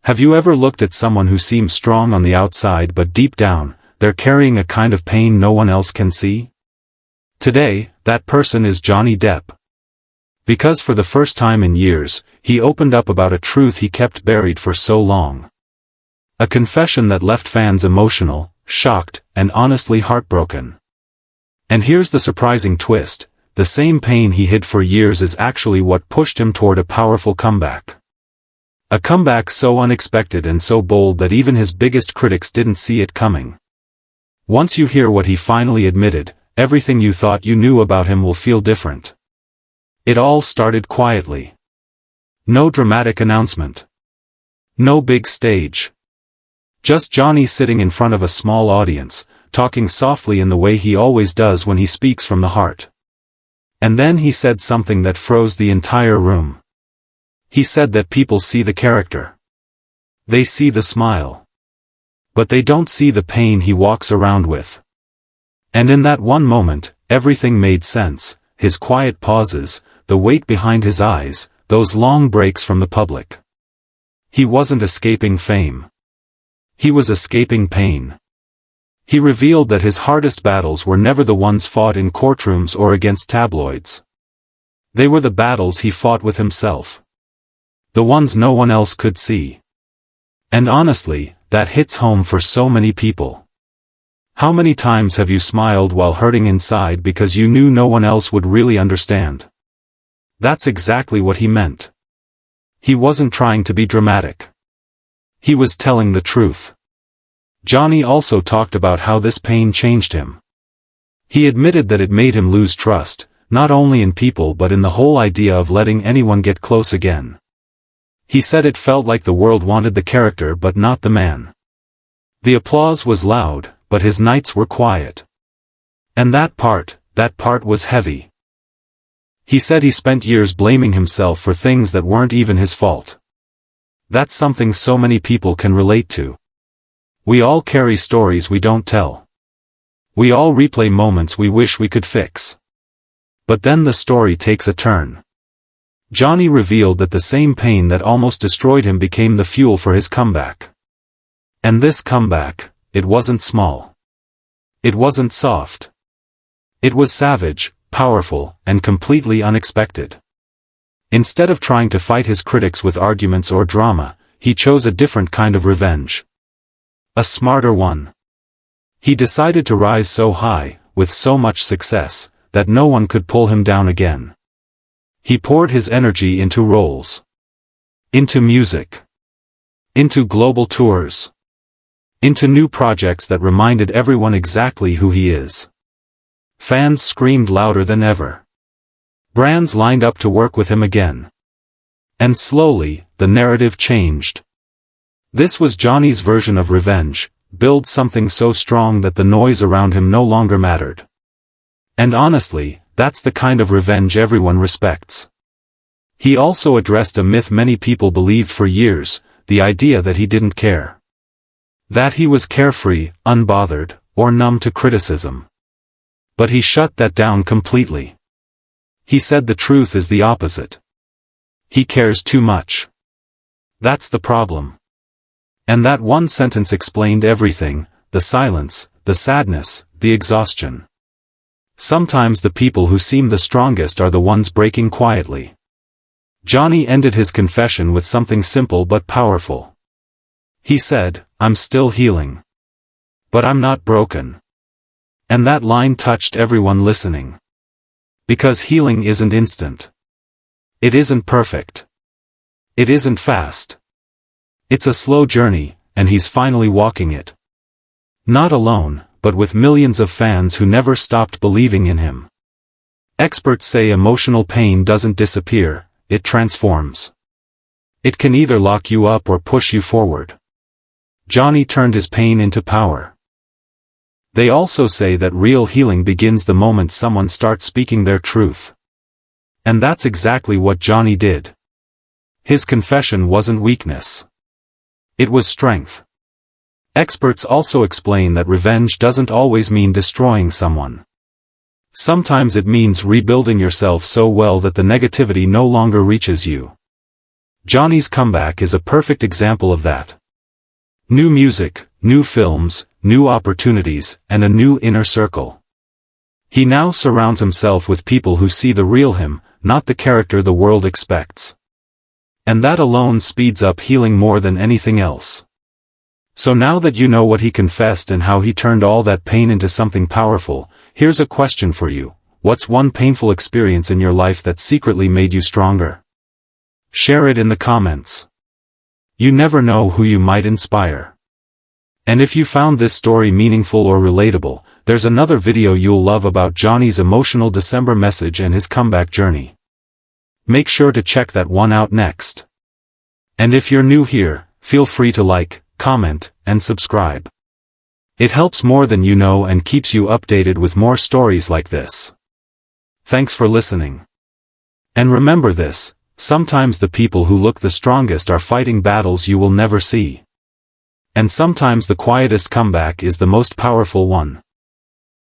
Have you ever looked at someone who seems strong on the outside but deep down, they're carrying a kind of pain no one else can see? Today, that person is Johnny Depp. Because for the first time in years, he opened up about a truth he kept buried for so long. A confession that left fans emotional, shocked, and honestly heartbroken. And here's the surprising twist, the same pain he hid for years is actually what pushed him toward a powerful comeback. A comeback so unexpected and so bold that even his biggest critics didn't see it coming. Once you hear what he finally admitted, everything you thought you knew about him will feel different. It all started quietly. No dramatic announcement. No big stage. Just Johnny sitting in front of a small audience, talking softly in the way he always does when he speaks from the heart. And then he said something that froze the entire room. He said that people see the character. They see the smile. But they don't see the pain he walks around with. And in that one moment, everything made sense, his quiet pauses, the weight behind his eyes, those long breaks from the public. He wasn't escaping fame. He was escaping pain. He revealed that his hardest battles were never the ones fought in courtrooms or against tabloids. They were the battles he fought with himself. The ones no one else could see. And honestly, that hits home for so many people. How many times have you smiled while hurting inside because you knew no one else would really understand? That's exactly what he meant. He wasn't trying to be dramatic. He was telling the truth. Johnny also talked about how this pain changed him. He admitted that it made him lose trust, not only in people but in the whole idea of letting anyone get close again. He said it felt like the world wanted the character but not the man. The applause was loud, but his nights were quiet. And that part was heavy. He said he spent years blaming himself for things that weren't even his fault. That's something so many people can relate to. We all carry stories we don't tell. We all replay moments we wish we could fix. But then the story takes a turn. Johnny revealed that the same pain that almost destroyed him became the fuel for his comeback. And this comeback, it wasn't small. It wasn't soft. It was savage, powerful, and completely unexpected. Instead of trying to fight his critics with arguments or drama, he chose a different kind of revenge. A smarter one. He decided to rise so high, with so much success, that no one could pull him down again. He poured his energy into roles. Into music. Into global tours. Into new projects that reminded everyone exactly who he is. Fans screamed louder than ever. Brands lined up to work with him again. And slowly, the narrative changed. This was Johnny's version of revenge, build something so strong that the noise around him no longer mattered. And honestly, that's the kind of revenge everyone respects. He also addressed a myth many people believed for years, the idea that he didn't care. That he was carefree, unbothered, or numb to criticism. But he shut that down completely. He said the truth is the opposite. He cares too much. That's the problem. And that one sentence explained everything, the silence, the sadness, the exhaustion. Sometimes the people who seem the strongest are the ones breaking quietly. Johnny ended his confession with something simple but powerful. He said, "I'm still healing. But I'm not broken." And that line touched everyone listening. Because healing isn't instant. It isn't perfect. It isn't fast. It's a slow journey, and he's finally walking it. Not alone, but with millions of fans who never stopped believing in him. Experts say emotional pain doesn't disappear, it transforms. It can either lock you up or push you forward. Johnny turned his pain into power. They also say that real healing begins the moment someone starts speaking their truth. And that's exactly what Johnny did. His confession wasn't weakness. It was strength. Experts also explain that revenge doesn't always mean destroying someone. Sometimes it means rebuilding yourself so well that the negativity no longer reaches you. Johnny's comeback is a perfect example of that. New music, new films, new opportunities, and a new inner circle. He now surrounds himself with people who see the real him, not the character the world expects. And that alone speeds up healing more than anything else. So now that you know what he confessed and how he turned all that pain into something powerful, here's a question for you. What's one painful experience in your life that secretly made you stronger? Share it in the comments. You never know who you might inspire. And if you found this story meaningful or relatable, there's another video you'll love about Johnny's emotional December message and his comeback journey. Make sure to check that one out next. And if you're new here, feel free to like, comment, and subscribe. It helps more than you know and keeps you updated with more stories like this. Thanks for listening. And remember this, sometimes the people who look the strongest are fighting battles you will never see. And sometimes the quietest comeback is the most powerful one.